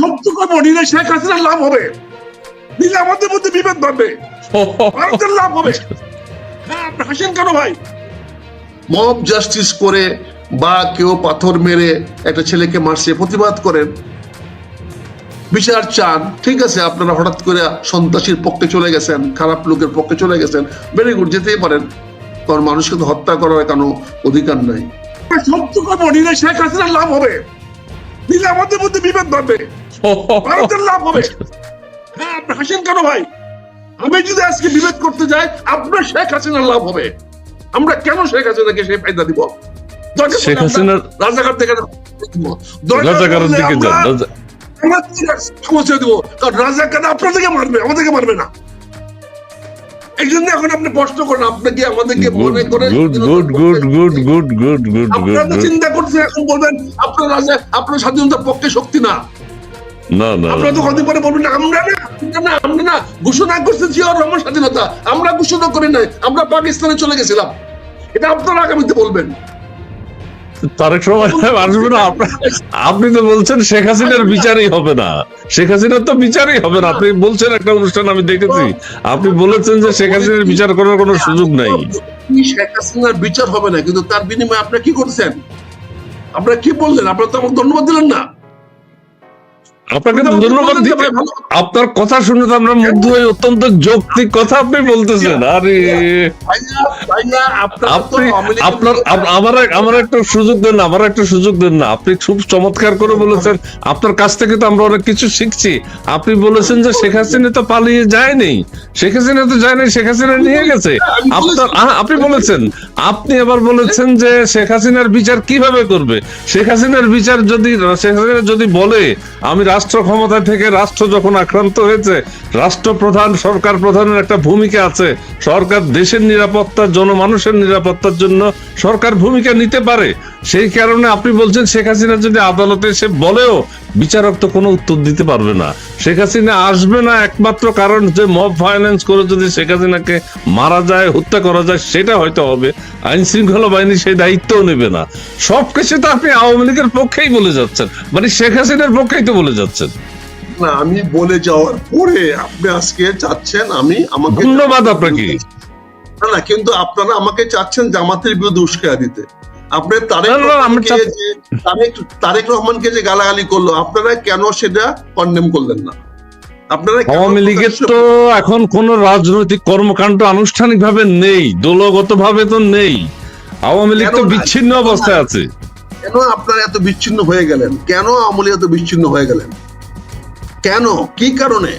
সত্য কথা নিলে শেখ হাসিনার লাভ হবে, নিলে আমাদের মধ্যে বিভেদ বাড়বে, ভারতের লাভ হবে। হ্যাঁ, আপনি হাসেন কেন ভাই? মব জাস্টিস করে বা কেউ পাথর মেরে একটা ছেলেকে মারছে, প্রতিবাদ করেন, বিচার চান, ঠিক আছে। আপনারা হঠাৎ করে সন্ত্রাসীর পক্ষে চলে গেছেন, খারাপ লোকের পক্ষে চলে গেছেন, ভেরি গুড, যেতেই পারেন, কারণ মানুষকে তো হত্যা করার কোনো অধিকার নাই। সত্য কথা নিলে শেখ হাসিনার লাভ হবে, নিলে আমাদের মধ্যে বিভেদ বাড়বে, ভারতের লাভ হবে। হ্যাঁ, আপনি হাসেন কেন ভাই? আমি যদি আজকে বিভেদ করতে যাই, আপনার শেখ হাসিনার লাভ হবে। আমরা কেন শেখ হাসিনাকে সেই ফায়দা দিব? শেখ হাসিনার রাজাকার থেকে রাজাকারের দিকে যান, সমস্যা দিব, কারণ রাজাকার আপনাদেরকে মারবে, আমাদেরকে মারবে না। এই জন্য এখন আপনি প্রশ্ন করেন, আপনাকে আমাদেরকে মনে করে আপনারা চিন্তা করছেন, এখন বলবেন আপনার রাজা, আপনার স্বাধীনতার পক্ষে শক্তি না। না না, আপনারা তো কদিন পরে বলবেন আমরা না ঘোষণা করছি জিয়াউর রহমান স্বাধীনতা, আমরা ঘোষণা করি নাই, আমরা পাকিস্তানে চলে গেছিলাম। এটা আপনারা আগামীতে বলবেন। তারেক সময় আসবে না। আপনি তো বলছেন শেখ হাসিনার বিচারই হবে না, শেখ হাসিনার তো বিচারই হবে না। আপনি বলছেন একটা অনুষ্ঠান আমি দেখেছি, আপনি বলেছেন যে শেখ হাসিনার বিচার করার কোনো সুযোগ নাই। শেখ হাসিনার বিচার হবে না, কিন্তু তার বিনিময়ে আপনারা কি করছেন? আপনারা কি বললেন? আপনারা তো আমাকে ধন্যবাদ দিলেন না। আপনাকে ধন্যবাদ দিতে, আপনার কথা শুনে তো আমরা মুগ্ধ হই, অত্যন্ত যৌক্তিক কথা আপনি বলতেছেন। আরে আপনি আমার একটা সুযোগ দেন না, আপনি খুব চমৎকার করে বলেছেন। আপনার কাছ থেকে তো আমরা অনেক কিছু শিখছি। আপনি বলেছেন যে শেখ হাসিনা তো পালিয়ে যায়নি, শেখ হাসিনা তো যায়নি, শেখ হাসিনা নিয়ে গেছে। আপনি বলেছেন, আপনি আবার বলেছেন যে শেখ হাসিনার বিচার কিভাবে করবে। শেখ হাসিনার বিচার যদি বলে আমি রাষ্ট্র ক্ষমতা থেকে, রাষ্ট্র যখন আক্রান্ত হয়েছে, রাষ্ট্রপ্রধান, সরকার প্রধানের একটা ভূমিকা আছে, সরকার দেশের নিরাপত্তা, জনমানুষের নিরাপত্তার জন্য সরকার ভূমিকা নিতে পারে। সেই কারণে আপনি বলছেন শেখ হাসিনা যদি আদালতে এসে বলেও বিচারক তো কোনো উত্তর দিতে পারবে না, শেখ হাসিনা আসবে না, একমাত্র কারণ যে মব ভায়োলেন্স করে যদি শেখ হাসিনাকে মারা যায়, হত্যা করা যায়, সেটা হয়তো হবে। আইন শৃঙ্খলা বাহিনী সেই দায়িত্বও নেবে না। সবকিছু তো আপনি আওয়ামী লীগের পক্ষেই বলে যাচ্ছেন, মানে শেখ হাসিনার পক্ষেই তো বলে যাচ্ছেন। না, আমি বলে যাওয়ার পরে আপনি আজকে চাচ্ছেন আমি আমাকে ধন্যবাদ আপনাকে। না, কিন্তু আপনারা আমাকে চাচ্ছেন জামাতের বিরুদ্ধে উস্কায়া দিতে। আপনি তারেক রহমানকে যে গালাগালি করলো, আপনারা কেন সেটা কন্ডেম করলেন না? আপনারা আওয়ামী লীগের তো এখন কোন রাজনৈতিক কর্মকাণ্ড আনুষ্ঠানিক ভাবে নেই, দলগত ভাবে তো নেই। আওয়ামী লীগ তো বিচ্ছিন্ন অবস্থায় আছে। কেন আপনারা এত বিচ্ছিন্ন হয়ে গেলেন? কেন আওয়ামী লীগ এত বিচ্ছিন্ন হয়ে গেলেন? কেন, কি কারণে?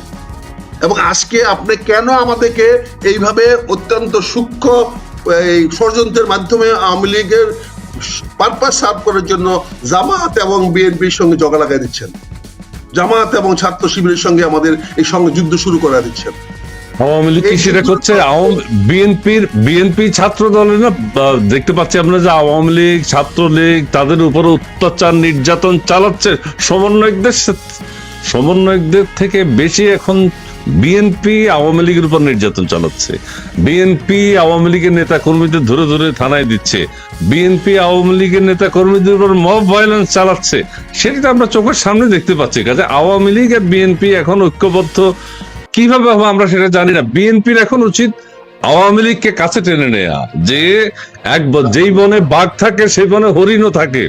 এবং আজকে আপনি কেন আমাদেরকে এইভাবে অত্যন্ত সূক্ষ্ম ষড়যন্ত্রের মাধ্যমে আওয়ামী লীগের পারপাস সার্ভ করার জন্য জামাত এবং বিএনপির সঙ্গে জগা লাগাই দিচ্ছেন? জামাত এবং ছাত্র শিবিরের সঙ্গে আমাদের এই সঙ্গে যুদ্ধ শুরু করে দিচ্ছেন। আওয়ামী লীগ সেটা করছে, বিএনপি ছাত্র দলের না, দেখতে পাচ্ছি আমরা যে আওয়ামী লীগ, ছাত্রলীগ তাদের উপর অত্যাচার নির্যাতন চালাচ্ছে। সমন্বয়কদের থেকে বেশি এখন বিএনপি আওয়ামী লীগের উপর নির্যাতন চালাচ্ছে। বিএনপি আওয়ামী লীগের নেতা কর্মীদের ধরে ধরে থানায় দিচ্ছে। বিএনপি আওয়ামী লীগের নেতা কর্মীদের উপর মব ভায়োলেন্স চালাচ্ছে। সেটা আমরা চোখের সামনে দেখতে পাচ্ছি। কাজে আওয়ামী লীগ আর বিএনপি এখন ঐক্যবদ্ধ কিভাবে হবে আমরা সেটা জানি না। বিএনপির এখন উচিত আওয়ামী লীগকে কাছে টেনে নেয়া, যে যেই বনে বাঘ থাকে সেই বনে হরিণও থাকে,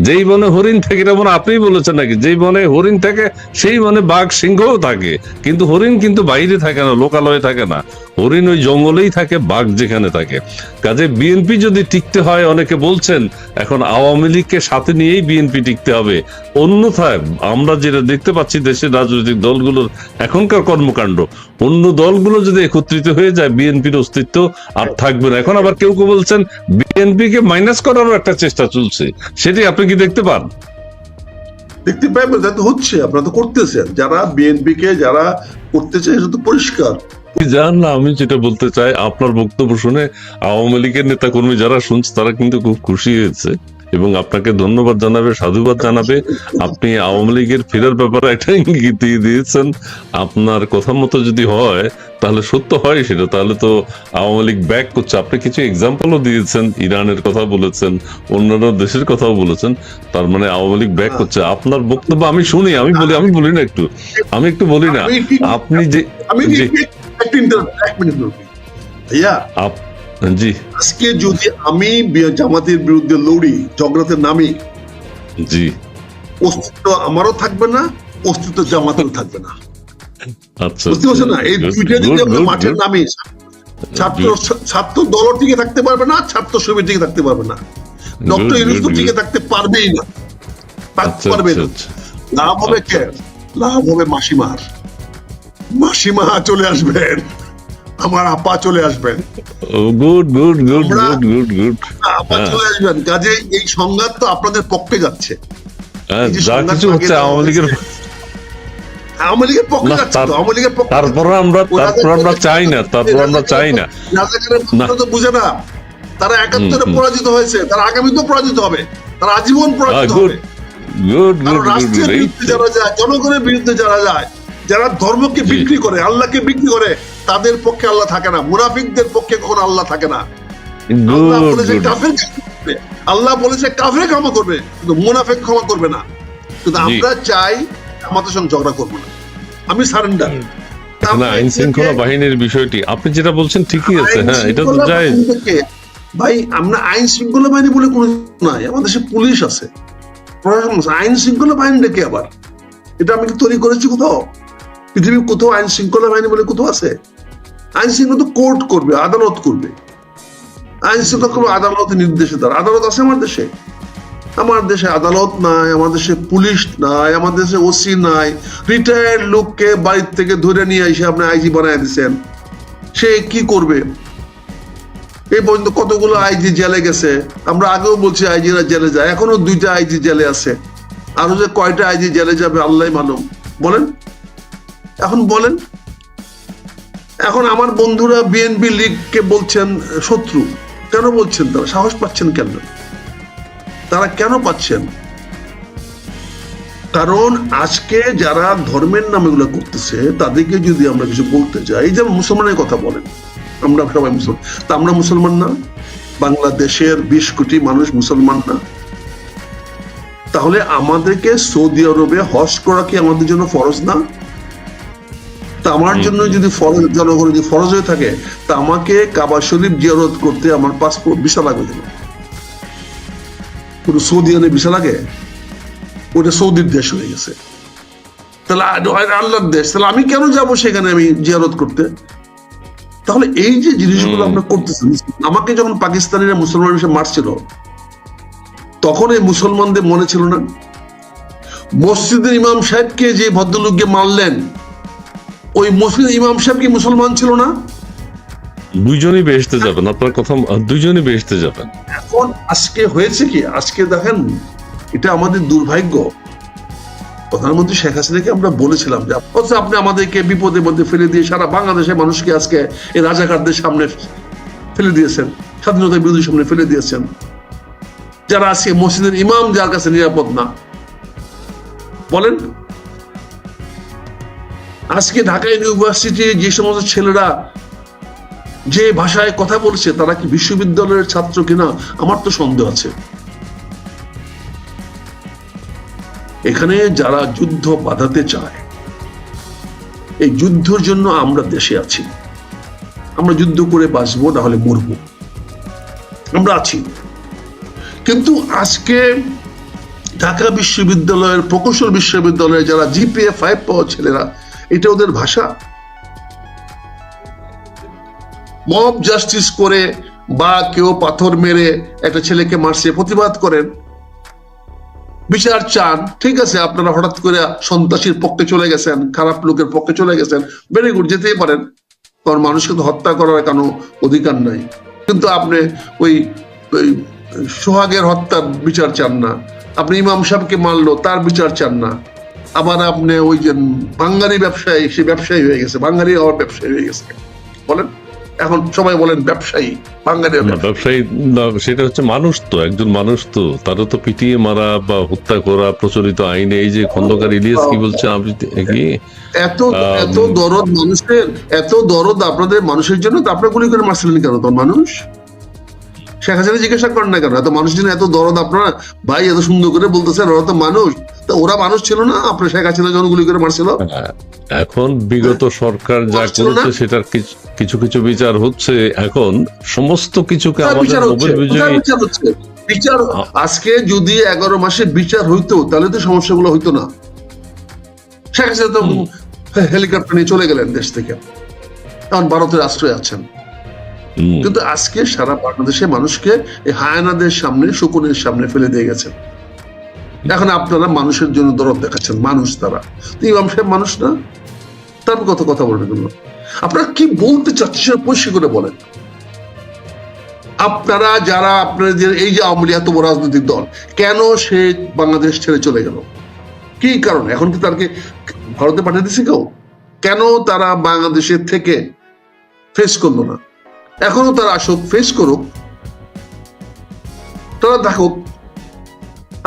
যেই বনে হরিণ থাকে, এটা মনে আপনি বলেছেন নাকি, যেই বনে হরিণ থাকে সেই বনে বাঘ সিংহও থাকে, কিন্তু হরিণ কিন্তু বাইরে থাকে না, লোকালয়ে থাকে না, হরিণ ওই জঙ্গলেই থাকে, বাঘ যেখানে থাকে। কাজে বিএনপি যদি টিকতে হয়, অনেকে বলছেন এখন আওয়ামী লীগকে সাথে নিয়েই বিএনপি টিকতে হবে। অন্যথায় আমরা যেটা দেখতে পাচ্ছি দেশের রাজনৈতিক দলগুলোর এখনকার কর্মকাণ্ড, অন্য দলগুলো যদি একত্রিত হয়ে যায়, বিএনপির অস্তিত্ব আর থাকবে না। এখন আবার কেউ কেউ বলছেন বিএনপি কে মাইনাস করারও একটা চেষ্টা চলছে, সেটি আপনি কি দেখতে পান? দেখতে পাই, হচ্ছে, আপনারা তো করতেছেন। যারা বিএনপি কে যারা করতেছে, এটা তো পরিষ্কার। জান না, আমি যেটা বলতে চাই, আপনার বক্তব্য শুনে আওয়ামী লীগের নেতা কর্মী যারা শুনছে তারা কিন্তু খুব খুশি হয়েছে। এবং আপনাকে ধন্যবাদ জানাবে, সাধুবাদ জানাবে। আপনি আওয়ামী লীগের ফেরার ব্যাপারে একটা ইঙ্গিত দিয়ে দিয়েছেন। আপনার কথা মতো যদি হয় তাহলে সত্য হয় সেটা, তাহলে তো আওয়ামী লীগ ব্যাক করছে। আপনি কিছু এক্সাম্পলও দিয়েছেন, ইরানের কথা বলেছেন, অন্যান্য দেশের কথাও বলেছেন, তার মানে আওয়ামী লীগ ব্যাক করছে। আপনার বক্তব্য আমি শুনি, আমি বলি না একটু, আমি একটু বলি না। আপনি যে এক মিনিট ভাইয়া, জি আজকে যদি আমি জামাতের বিরুদ্ধে লড়ি, ঝগড়াতে নামি, জি, অস্তিত্ব আমারও থাকবে না, অস্তিত্ব জামাতেও থাকবে না। আচ্ছা, বুঝতে পারছেন না? এই দুইটা যদি আমরা মাঠে নামি, ছাত্র দল টিকে থাকতে পারবে না, ছাত্র শিবির টিকে থাকতে পারবে না, ডক্টর ইউনূস তো টিকে থাকতে পারবেই না, পারবে না। লাভ হবে কে? লাভ হবে মাসিমার। মাসিমা চলে আসবেন, আমার আপা চলে আসবেন, good good good good good good, আপা চলে আসবেন। কাজে এই সংঘাত তো আপনাদের পক্ষে যাচ্ছে। যা কিছু হচ্ছে আওয়ামী লীগের পক্ষে যাচ্ছে তো, আওয়ামী লীগের পক্ষে। তারপর আমরা চাই না, তো বুঝে না, তারা 71-এ পরাজিত হয়েছে, তারা আগামীতেও পরাজিত হবে, তারা আজীবন পরাজিত হবে। রাষ্ট্রের বিরুদ্ধে যারা যায়, জনগণের বিরুদ্ধে যারা যায়, যারা ধর্মকে বিক্রি করে, আল্লাহকে বিক্রি করে, তাদের পক্ষে আল্লাহ থাকে না। মুনাফিকদের পক্ষে কখনো আল্লাহ থাকে না। আল্লাহ বলেছে কাফের ক্ষমা করবে, কিন্তু মুনাফিক ক্ষমা করবে না। কিন্তু আমরা চাই আমাদের সঙ্গে ঝগড়া করবো না, আমি সারেন্ডার। আইন শৃঙ্খলা বাহিনীর বিষয়টি আপনি যেটা বলছেন ঠিকই আছে, হ্যাঁ, এটা তো জায়েজ। ভাই, আমরা আইন শৃঙ্খলা বাহিনী বলে কোনো নাই, আমাদের দেশে পুলিশ আছে, প্রশাসন আছে। আইন শৃঙ্খলা বাহিনীটা কি আবার? এটা আমি কি তৈরি করেছি কোথাও? পৃথিবীর কোথাও আইন শৃঙ্খলা বাহিনী বলে কোথাও আছে? আইন শৃঙ্খলা তো কোর্ট করবে, আদালত করবে। আইন শৃঙ্খলা করবে আদালতের নির্দেশে। তার আদালত আছে আমার দেশে? আমার দেশে আদালত নাই, আমার দেশে পুলিশ নাই, আমার দেশে ওসি নাই। রিটায়ার্ড লোককে বাড়ির থেকে ধরে নিয়ে এসে আপনি আইজি বানায় দিচ্ছেন, সে কি করবে? এই পর্যন্ত কতগুলো আইজি জেলে গেছে। আমরা আগেও বলছি আইজিরা জেলে যায়, এখনো 2টা আইজি জেলে আছে। আরো যে কয়টা আইজি জেলে যাবে আল্লাহ মালুম। বলেন, এখন বলেন। এখন আমার বন্ধুরা বিএনপি লীগকে বলছেন শত্রু। কেন বলছেন? তারা সাহস পাচ্ছেন কেন? তারা কেন পাচ্ছেন? কারণ আজকে যারা ধর্মের নামে এগুলো করতেছে, তাদেরকে যদি আমরা কিছু বলতে যাই, যেমন মুসলমানের কথা বলেন, আমরা সবাই মুসলমান, তা আমরা মুসলমান না? বাংলাদেশের 20 কোটি মানুষ মুসলমান না? তাহলে আমাদেরকে সৌদি আরবে হজ করা কি আমাদের জন্য ফরজ না? তা আমার জন্য যদি ফরজ, জনগণের যদি ফরজ হয়ে থাকে, তা আমাকে কাবা শরীফ জিয়ারত করতে আমার পাসপোর্ট ভিসা লাগবে কেন? পুরো সৌদি আরবে ভিসা লাগে? ওটা সৌদির দেশ হয়ে গেছে, তাহলে আল্লাহর দেশ, তাহলে আমি কেন যাব সেখানে আমি জিয়ারত করতে? তাহলে এই যে জিনিসগুলো আমরা করতেছি, আমাকে যখন পাকিস্তানিরা মুসলমান হিসেবে মারছিল, তখন এই মুসলমানদের মনে ছিল না? মসজিদের ইমাম সাহেবকে যে ভদ্রলোককে মারলেন, ওই মসজিদের ইমাম সাহেব কি মুসলমান ছিল না? দুইজনই বেহেশতে যাবেন, আপনার কথা, দুইজনই বেহেশতে যাবেন। এখন আজকে হয়েছে কি, আজকে দেখেন, এটা আমাদের দুর্ভাগ্য। প্রধানমন্ত্রী শেখ হাসিনাকে আমরা বলেছিলাম যে আপনি আমাদেরকে বিপদের মধ্যে ফেলে দিয়ে সারা বাংলাদেশের মানুষকে আজকে এই রাজাকারদের সামনে ফেলে দিয়েছেন, স্বাধীনতার বিরোধীর সামনে ফেলে দিয়েছেন। যারা আজকে মসজিদের ইমাম যার কাছে নিরাপদ না, বলেন। আজকে ঢাকা ইউনিভার্সিটি যে সমস্ত ছেলেরা যে ভাষায় কথা বলছে, তারা কি বিশ্ববিদ্যালয়ের ছাত্র কিনা আমার তো সন্দেহ আছে। এখানে যারা যুদ্ধ বাঁধাতে চায়, এই যুদ্ধের জন্য আমরা দেশে আছি। আমরা যুদ্ধ করে বাঁচবো, না হলে মরবো, আমরা আছি। কিন্তু আজকে ঢাকা বিশ্ববিদ্যালয়ের, প্রকৌশল বিশ্ববিদ্যালয়ে যারা জিপিএ 5 পাওয়া ছেলেরা, এটা ওদের ভাষা? মব জাস্টিস করে বা কেউ পাথর মেরে একটা ছেলেকে মারছে, প্রতিবাদ করেন, বিচার চান, ঠিক আছে, আপনারা হঠাৎ করে সন্ত্রাসীর পক্ষে চলে গেছেন, খারাপ লোকের পক্ষে চলে গেছেন, ভেরি গুড, যেতেই পারেন, কারণ মানুষকে তো হত্যা করার কোনো অধিকার নাই। কিন্তু আপনি ওই সোহাগের হত্যার বিচার চান না, আপনি ইমাম সাহেবকে মারলো তার বিচার চান না, আবার আপনি ওই যে বাঙালি ব্যবসায়ী, সে ব্যবসায়ী হয়ে গেছে, বাঙালি হওয়ার ব্যবসায়ী হয়ে গেছে। বলেন, এখন সবাই বলেন ব্যবসায়ী, বাঙালি না, ব্যবসায়ী না, সেটা হচ্ছে মানুষ, তো একজন মানুষ, তো তারও তো পিটিয়ে মারা বা হত্যা করা প্রচলিত আইনে। এই যে খন্দকার ইলিয়াস কি বলছে, আমি কি এত এত দরদ মানুষের, এত দরদ আপনাদের মানুষের জন্য, তো আপনার গুলি করে মারছিলেন কেন? তো মানুষ শেখ হাসিনা জিজ্ঞাসা করেন না কেন? এত মানুষের জন্য এত দরদ আপনারা, ভাই এত সুন্দর করে বলতেছেন ওরা তো মানুষ, তা ওরা মানুষ ছিল না আপনার শেখ হাসিনা যখন গুলি করে মারছিল? এখন বিগত সরকার যা করেছে সেটার কিছু কিছু বিচার হচ্ছে। এখন সমস্ত কিছুকে আমাদের নোবেল বিজয়ী বিচার আজকে যদি 11 মাসে বিচার হইতো তাহলে তো সমস্যাগুলো হইতো না। শেখ হাসিনা তো হেলিকপ্টার নিয়ে চলে গেলেন দেশ থেকে, এখন ভারতের আশ্রয় আছেন। কিন্তু আজকে সারা বাংলাদেশে মানুষকে এই হায়ানাদের সামনে, শকুনের সামনে ফেলে দিয়ে গেছেন। এখন আপনারা মানুষের জন্য দরদ দেখাচ্ছেন, মানুষ তারা। ইমাম সাহেব মানুষ না? তারপর কত কথা বলবেন এগুলো? আপনারা কি বলতে চাচ্ছেন সেটা পরিষ্কার করে বলেন। আপনারা যারা আপনাদের এই যে আওয়ামী লীগ এত বড় রাজনৈতিক দল, কেন সে বাংলাদেশ ছেড়ে চলে গেল? কি কারণ? এখন কি তাকে ভারতে পাঠিয়ে দিচ্ছে কেউ? কেন তারা বাংলাদেশের থেকে ফেস করলো না? এখনো তারা আসুক, ফেস করুক, তারা থাকুক।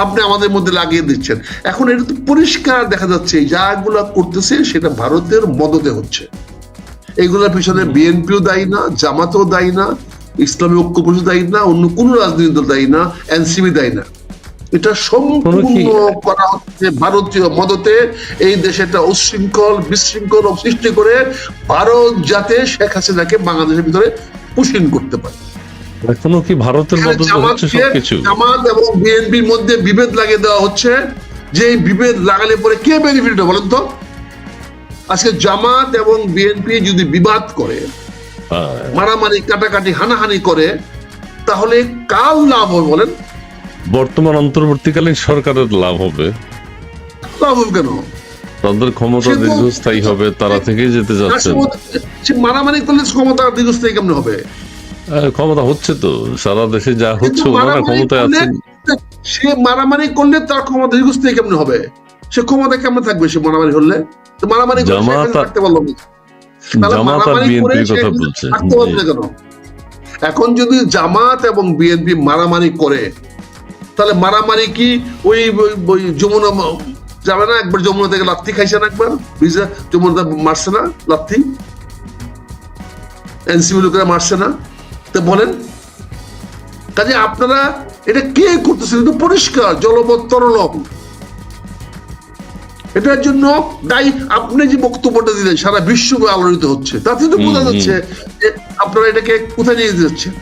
আপনি আমাদের মধ্যে লাগিয়ে দিচ্ছেন। এখন এটা তো পরিষ্কার দেখা যাচ্ছে যাগুলা করতেছে সেটা ভারতের মদদে হচ্ছে। এগুলোর পিছনে বিএনপিও দায়ী না, জামাতও দায়ী না, ইসলামী ঐক্য পরিষদ দায়ী না, অন্য কোন রাজনৈতিক দল দায়ী না, এনসিপি দায়ী না। এটা সম্পূর্ণ করা হচ্ছে ভারতীয় মদতে। এই দেশে একটা উচ্ছৃঙ্খল বিশৃঙ্খল সৃষ্টি করে ভারত যাতে শেখ হাসিনাকে বাংলাদেশের ভিতরে পুষিন করতে পারে। এখনো কি ভারতের মদতে হচ্ছে সবকিছু? জামাত এবং বিএনপির মধ্যে বিভেদ লাগিয়ে দেওয়া হচ্ছে, যে এই বিভেদ লাগালে পরে কে বেনিফিট হবে বলেন তো? আজকে জামাত এবং বিএনপি যদি বিবাদ করে, মারামারি কাটাকাটি হানাহানি করে, তাহলে কার লাভ হবে বলেন? বর্তমান অন্তর্বর্তীকালীন সরকারের লাভ হবে। লাভ হবে কেন? তাদের ক্ষমতা দীর্ঘস্থায়ী হবে, তারা থেকেই যেতে যাচ্ছে। সে মারামারি করলে ক্ষমতা দীর্ঘস্থায়ী কেমন হবে? ক্ষমতা হচ্ছে তো সারা দেশে যা হচ্ছে, ওনারা ক্ষমতায় আছেন। সে মারামারি করলে তার ক্ষমতা দীর্ঘস্থায়ী কেমন হবে? সে ক্ষমতা কেমন থাকবে সে মারামারি হলে? তো মারামারি থাকতে পারলো না। জামাত আর বিএনপির কথা বলছে। এখন যদি জামাত এবং বিএনপি মারামারি করে, তাহলে মারামারি কি ওই যমুনা যাবে না? একবার যমুনা থেকে লাত্তি খাইছে না, একবার যমুনা মারছে না লাত্তি, এনসিপি লোকেরা মারছে না? তো বলেন, কাজে আপনারা এটা কে করতেছেন? এটা পরিষ্কার জলপথ তরলম। এটার জন্য দায়ী আপনি যে বক্তব্যটা দিলেন সারা বিশ্ব আলোড়িত হচ্ছে, তাতে তো বোঝা যাচ্ছে যে আপনারা এটাকে কোথায় নিয়ে যাচ্ছেন।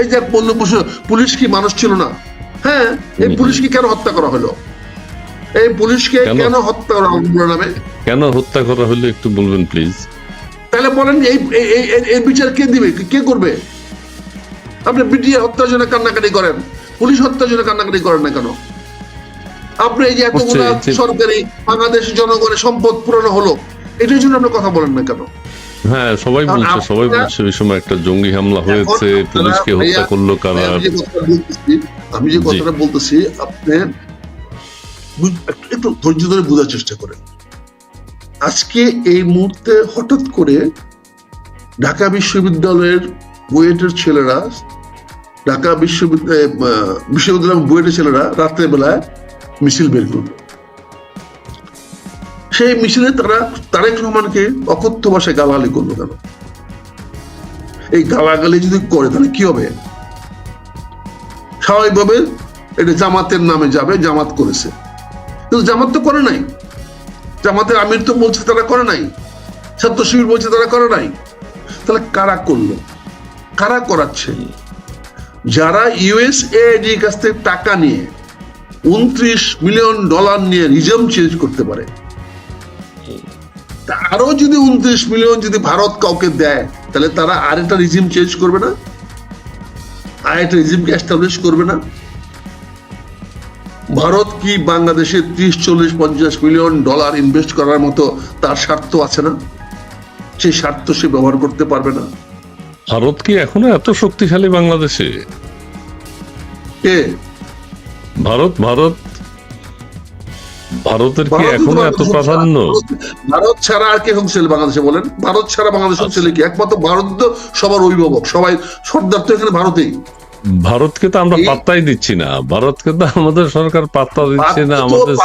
এই যে বলল পুলিশ কি মানুষ ছিল না? হ্যাঁ, এই পুলিশকে কেন হত্যা করা হলো? এই পুলিশকে কেন হত্যা করা হলো নামে? কেন হত্যা করা হলো একটু বলবেন প্লিজ? তাহলে বলেন এই বিচার কে দিবে, কে করবে? আপনি বিটিআর হত্যার জন্য কান্নাকাটি করেন, পুলিশ হত্যার জন্য কান্নাকাটি করেন না কেন? আপনি এই যে এতগুলো সরকারি বাংলাদেশের জনগণের সম্পদ পুরানো হলো, এটার জন্য আপনি কথা বলেন না কেন? হ্যাঁ, সবাই বলছে ওই সময় একটা জঙ্গি হামলা হয়েছে, পুলিশকে হত্যা করলো কারা। আমি যে কথাটা বলতেছি আপনি একটু ধৈর্য ধরে বোঝার চেষ্টা করেন। আজকে এই মুহূর্তে হঠাৎ করে ঢাকা বিশ্ববিদ্যালয়ের বুয়েটের ছেলেরা, ঢাকা বিশ্ববিদ্যালয় বুয়েটের ছেলেরা রাত্রের বেলায় মিছিল বের করলো। সেই মিছিলে তারা তারেক রহমানকে অকথ্য ভাষায় গালাগালি করলো কেন? এই গালাগালি যদি করে তাহলে কি হবে? স্বাভাবিকভাবে এটা জামাতের নামে যাবে, জামাত করেছে। কিন্তু জামাত তো করে নাই। জামাতের আমির তো বলছে তারা করে নাই, ছাত্র শিবির বলছে তারা করে নাই। তাহলে কারা করলো? কারা করাচ্ছে? যারা ইউএসএআইডির কাছ থেকে টাকা নিয়ে $29 মিলিয়ন নিয়ে রিজম চেঞ্জ করতে পারে, আরো যদি 29 মিলিয়ন যদি ভারত কাউকে দেয়, তাহলে তারা আরেকটা রিজিম চেঞ্জ করবে না? আরেকটা রিজিমকে এস্টাবলিশ করবে না? ভারত কি বাংলাদেশে 30, 40, $50 মিলিয়ন ইনভেস্ট করার মতো তার স্বার্থ আছে না? সেই স্বার্থ সে ব্যবহার করতে পারবে না? ভারত কি এখনো এত শক্তিশালী বাংলাদেশে? কে? ভারত ভারতের কি ভারতই তো এখনো এত বাংলাদেশ প্রাধান্য? ভারত ছাড়া আর কে হুঁকছিল বাংলাদেশে বলেন? ভারত ছাড়া বাংলাদেশ হুঁকছিল কি? একমাত্র ভারত তো সবার অভিভাবক, সবাই সর্দার তো এখানে ভারতেই। ভারতকে তো আমরা এই- পাত্তাই দিচ্ছি না, ভারতকে তো আমাদের সরকার পাত্তা দিচ্ছে না, ভারত তো আমাদের